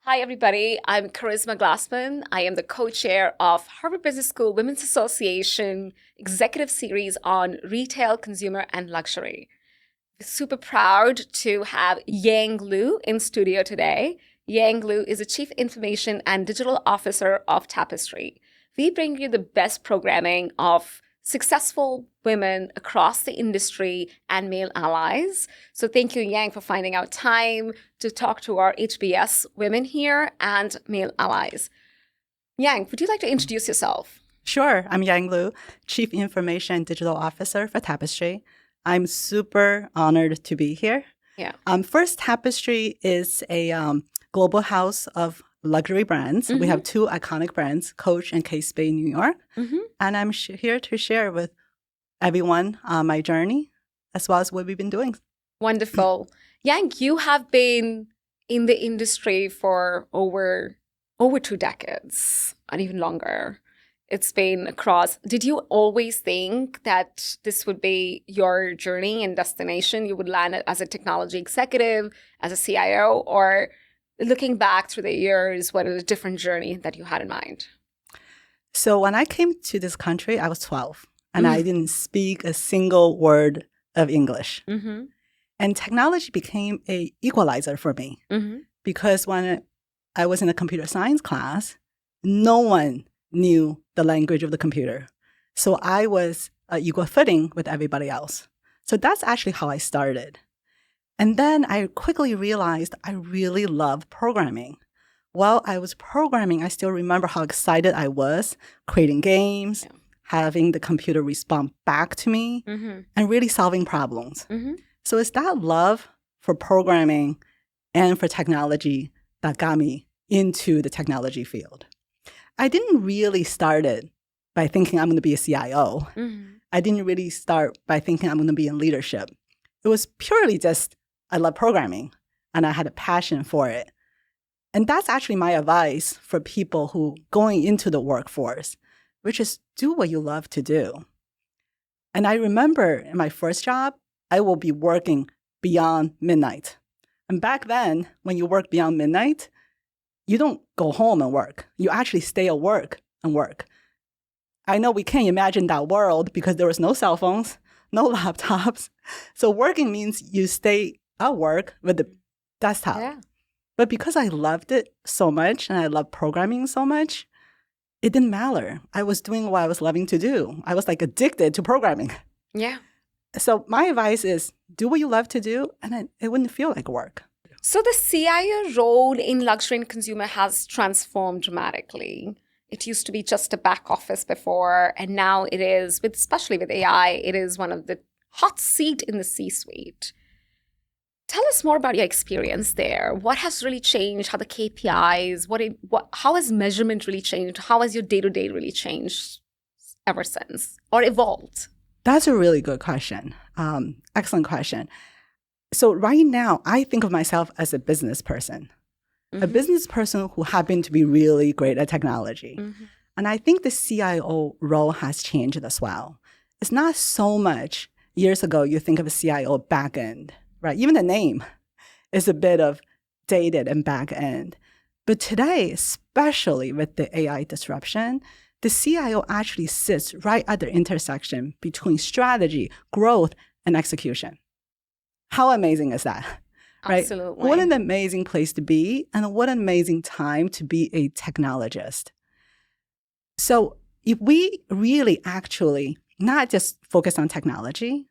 Hi, everybody. I'm Charisma Glassman. I am the co-chair of Harvard Business School Women's Association Executive Series on Retail, Consumer, and Luxury. Super proud to have Yang Liu in studio today. Yang Liu is the Chief Information and Digital Officer of Tapestry. We bring you the best programming of successful women across the industry and male allies. So thank you, Yang, for finding out time to talk to our HBS women here and male allies. Yang, would you like to introduce yourself? Sure. I'm Yang Liu, Chief Information and Digital Officer for Tapestry. I'm super honored to be here. Yeah. First, Tapestry is a global house of luxury brands. We have two iconic brands, Coach and Kate Spade, New York. And I'm here to share with everyone my journey as well as what we've been doing. Wonderful. Yang, you have been in the industry for over 2 decades and even longer. It's been across. Did you always think that this would be your journey and destination? You would land as a technology executive, as a CIO, or looking back through the years, what is a different journey that you had in mind? So when I came to this country, I was 12 and I didn't speak a single word of English. And technology became an equalizer for me because when I was in a computer science class, no one knew the language of the computer. So I was equal footing with everybody else. So that's actually how I started. And then I quickly realized I really love programming. While I was programming, I still remember how excited I was creating games, having the computer respond back to me, and really solving problems. So it's that love for programming and for technology that got me into the technology field. I didn't really start it by thinking I'm going to be a CIO. I didn't really start by thinking I'm going to be in leadership. It was purely just I love programming and I had a passion for it. And that's actually my advice for people who going into the workforce, which is do what you love to do. And I remember in my first job, I will be working beyond midnight. And back then, when you work beyond midnight, you don't go home and work. You actually stay at work and work. I know we can't imagine that world because there was no cell phones, no laptops. So working means you stay at work with the desktop. Yeah. But because I loved it so much and I loved programming so much, it didn't matter. I was doing what I was loving to do. I was like addicted to programming. Yeah. So my advice is do what you love to do and it wouldn't feel like work. So the CIO role in luxury and consumer has transformed dramatically. It used to be just a back office before, and now it is, especially with AI, it is one of the hot seat in the C-suite. Tell us more about your experience there. What has really changed? How the KPIs? How has measurement really changed? How has your day-to-day really changed ever since or evolved? That's a really good question. Excellent question. So right now, I think of myself as a business person, a business person who happened to be really great at technology. And I think the CIO role has changed as well. It's not so much years ago you think of a CIO back end, right? Even the name is a bit of dated and back end. But today, especially with the AI disruption, the CIO actually sits right at the intersection between strategy, growth, and execution. How amazing is that? Right? Absolutely. What an amazing place to be, and what an amazing time to be a technologist. So if we really actually not just focus on technology,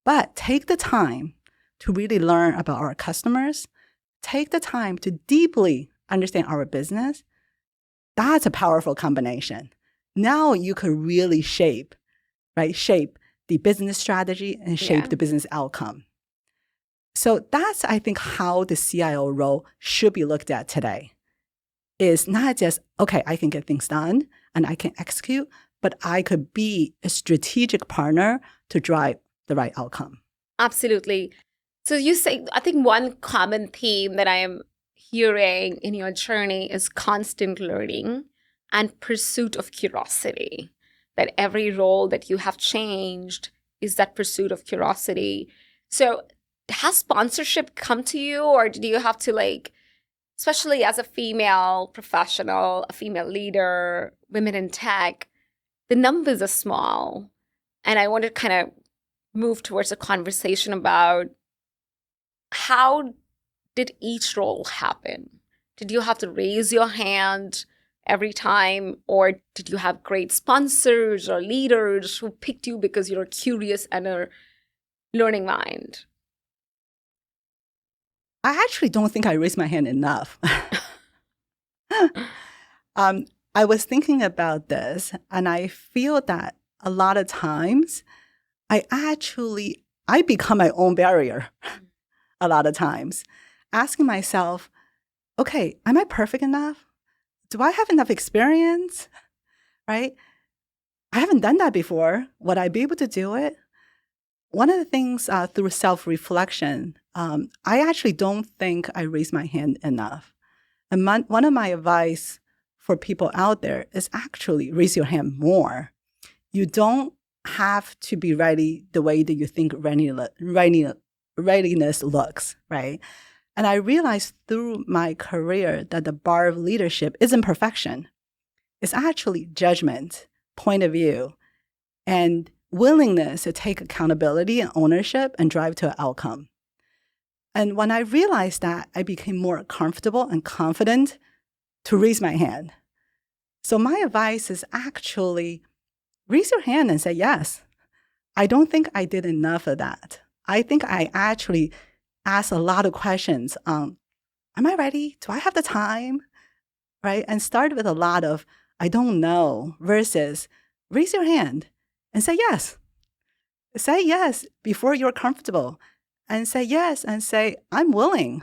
but take the time to really learn about our customers, take the time to deeply understand our business, that's a powerful combination. Now you could really shape the business strategy and shape the business outcome. So that's, I think, how the CIO role should be looked at today. Is not just, okay, I can get things done and I can execute, but I could be a strategic partner to drive the right outcome. Absolutely. So you say, I think one common theme that I am hearing in your journey is constant learning and pursuit of curiosity. That every role that you have changed is that pursuit of curiosity. So has sponsorship come to you, or did you have to especially as a female professional, a female leader, women in tech, the numbers are small. And I want to kind of move towards a conversation about how did each role happen? Did you have to raise your hand every time, or did you have great sponsors or leaders who picked you because you're curious and a learning mind? I actually don't think I raised my hand enough. I was thinking about this, and I feel that a lot of times I become my own barrier a lot of times, asking myself, okay, am I perfect enough? Do I have enough experience? Right? I haven't done that before. Would I be able to do it? One of the things through self-reflection, I actually don't think I raised my hand enough. And one of my advice for people out there is actually raise your hand more. You don't have to be ready the way that you think readiness looks, right? And I realized through my career that the bar of leadership isn't perfection. It's actually judgment, point of view, and willingness to take accountability and ownership and drive to an outcome. And when I realized that, I became more comfortable and confident to raise my hand. So my advice is actually raise your hand and say yes. I don't think I did enough of that. I think I actually asked a lot of questions. Am I ready? Do I have the time? Right? And start with a lot of, I don't know, versus raise your hand and say yes. Say yes before you're comfortable. And say yes and say, I'm willing.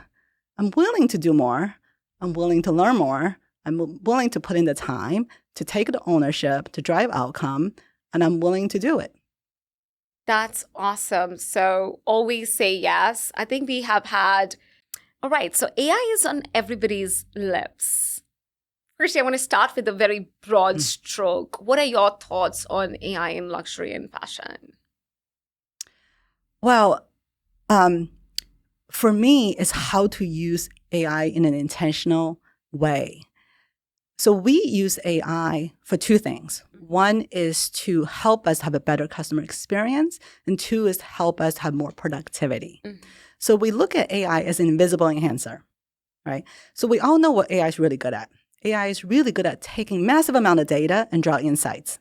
I'm willing to do more. I'm willing to learn more. I'm willing to put in the time, to take the ownership, to drive outcome, and I'm willing to do it. That's awesome. So always say yes. I think we have had, all right, so AI is on everybody's lips. Firstly, I want to start with a very broad stroke. What are your thoughts on AI in luxury and fashion? Well, for me, it's how to use AI in an intentional way. So we use AI for two things. One is to help us have a better customer experience, and two is to help us have more productivity. Mm-hmm. So we look at AI as an invisible enhancer, right? So we all know what AI is really good at. AI is really good at taking massive amount of data and draw insights.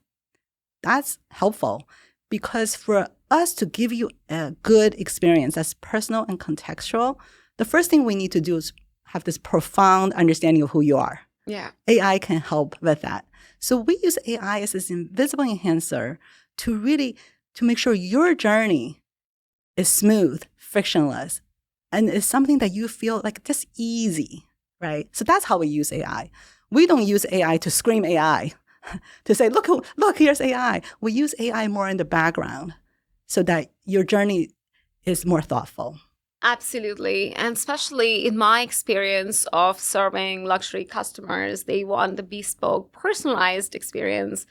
That's helpful because for us to give you a good experience that's personal and contextual, the first thing we need to do is have this profound understanding of who you are. Yeah. AI can help with that. So we use AI as this invisible enhancer to make sure your journey is smooth, frictionless, and is something that you feel like just easy, right? So that's how we use AI. We don't use AI to scream AI, to say, look, here's AI. We use AI more in the background so that your journey is more thoughtful. Absolutely. And especially in my experience of serving luxury customers, they want the bespoke, personalized experience.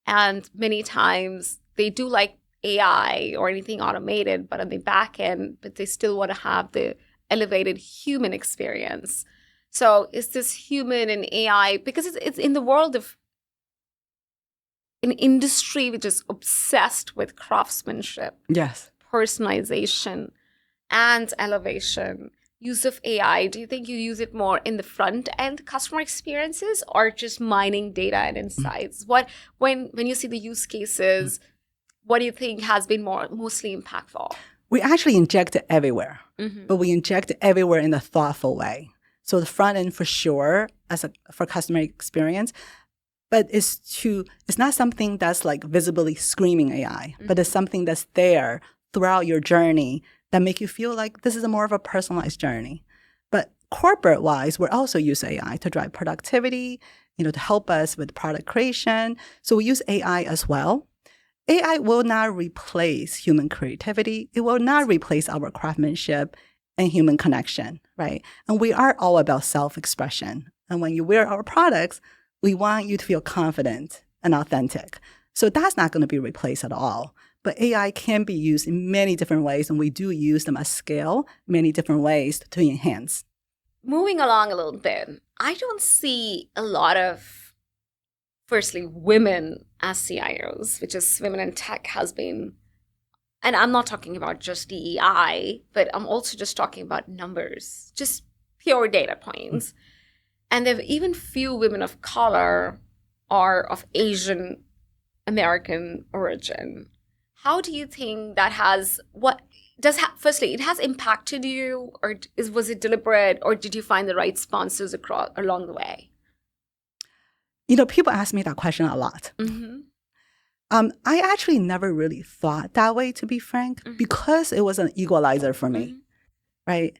And many times they do like AI or anything automated, but on the back end, but they still want to have the elevated human experience. So is this human and AI, because it's in the world of an industry which is obsessed with craftsmanship, yes, personalization, and elevation, use of AI. Do you think you use it more in the front end customer experiences or just mining data and insights? What when you see the use cases, what do you think has been mostly impactful? We actually inject it everywhere, but we inject it everywhere in a thoughtful way. So the front end for sure, for customer experience, but it's not something that's like visibly screaming AI, but it's something that's there throughout your journey that make you feel like this is more of a personalized journey. But corporate-wise, we also use AI to drive productivity, to help us with product creation. So we use AI as well. AI will not replace human creativity. It will not replace our craftsmanship and human connection, right? And we are all about self-expression. And when you wear our products, we want you to feel confident and authentic. So that's not going to be replaced at all. But AI can be used in many different ways, and we do use them at scale, many different ways to enhance. moving along a little bit, I don't see a lot of, firstly, women as CIOs, which is women in tech has been, and I'm not talking about just DEI, but I'm also just talking about numbers, just pure data points. And there are even few women of color or of Asian American origin. How do you think that has, firstly, it has impacted you, or was it deliberate, or did you find the right sponsors along the way? People ask me that question a lot. Mm-hmm. I actually never really thought that way, to be frank, because it was an equalizer for me, right?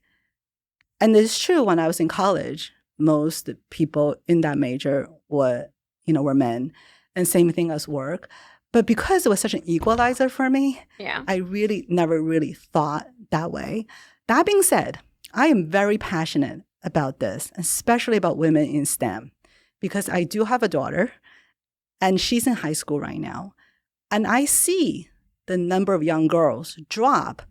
And it's true, when I was in college, most people in that major were men, and same thing as work. But because it was such an equalizer for me, I really never really thought that way. That being said, I am very passionate about this, especially about women in STEM, because I do have a daughter, and she's in high school right now. And I see the number of young girls drop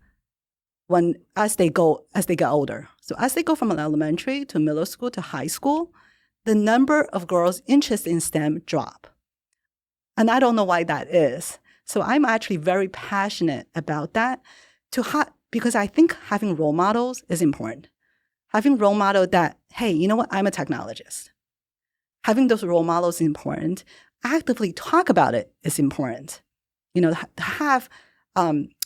as they get older. So as they go from elementary to middle school to high school, the number of girls interested in STEM drop. And I don't know why that is. So I'm actually very passionate about that because I think having role models is important. Having role model that, hey, you know what? I'm a technologist. Having those role models is important. Actively talk about it is important. To have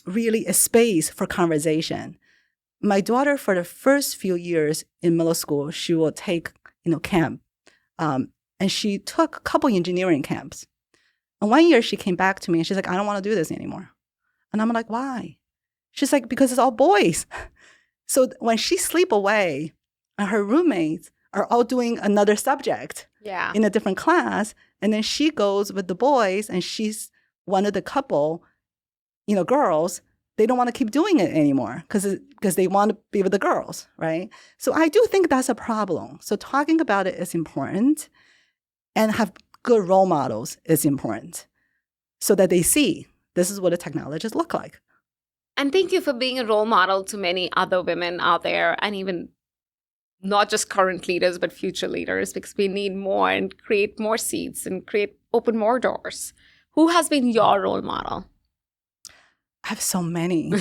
really a space for conversation. My daughter, for the first few years in middle school, she will take, camp. And she took a couple engineering camps. And one year she came back to me and she's like, I don't want to do this anymore. And I'm like, why? She's like, because it's all boys. So when she sleep away and her roommates are all doing another subject in a different class, and then she goes with the boys and she's one of the couple, girls, they don't want to keep doing it anymore because they want to be with the girls, right? So I do think that's a problem. So talking about it is important, and have good role models is important so that they see this is what a technologist look like. And thank you for being a role model to many other women out there, and even not just current leaders, but future leaders, because we need more and create more seats and open more doors. Who has been your role model? I have so many.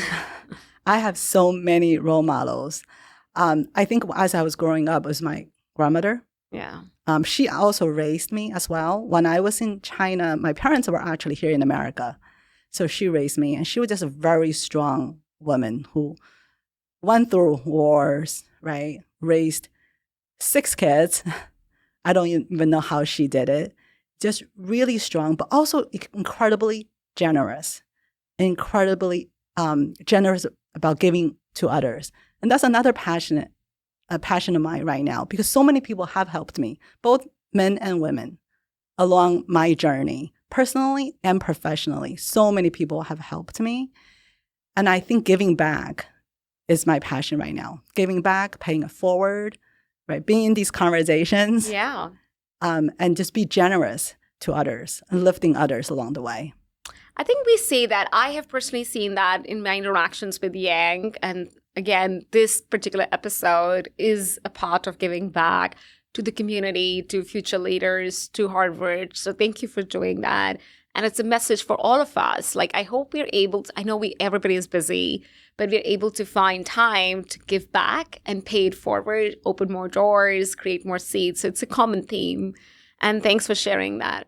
I have so many role models. I think as I was growing up, it was my grandmother. Yeah. She also raised me as well. When I was in China, my parents were actually here in America. So she raised me, and she was just a very strong woman who went through wars, right? Raised 6 kids. I don't even know how she did it. Just really strong, but also incredibly generous. Incredibly generous about giving to others. And that's another passion of mine right now, because so many people have helped me, both men and women, along my journey, personally and professionally. So many people have helped me. And I think giving back is my passion right now. Giving back, paying it forward, right? Being in these conversations. Yeah. And just be generous to others and lifting others along the way. I think we see that. I have personally seen that in my interactions with Yang. And again, this particular episode is a part of giving back to the community, to future leaders, to Harvard. So thank you for doing that. And it's a message for all of us. Like, I hope we're able to, I know everybody is busy, but we're able to find time to give back and pay it forward, open more doors, create more seats. So it's a common theme. And thanks for sharing that.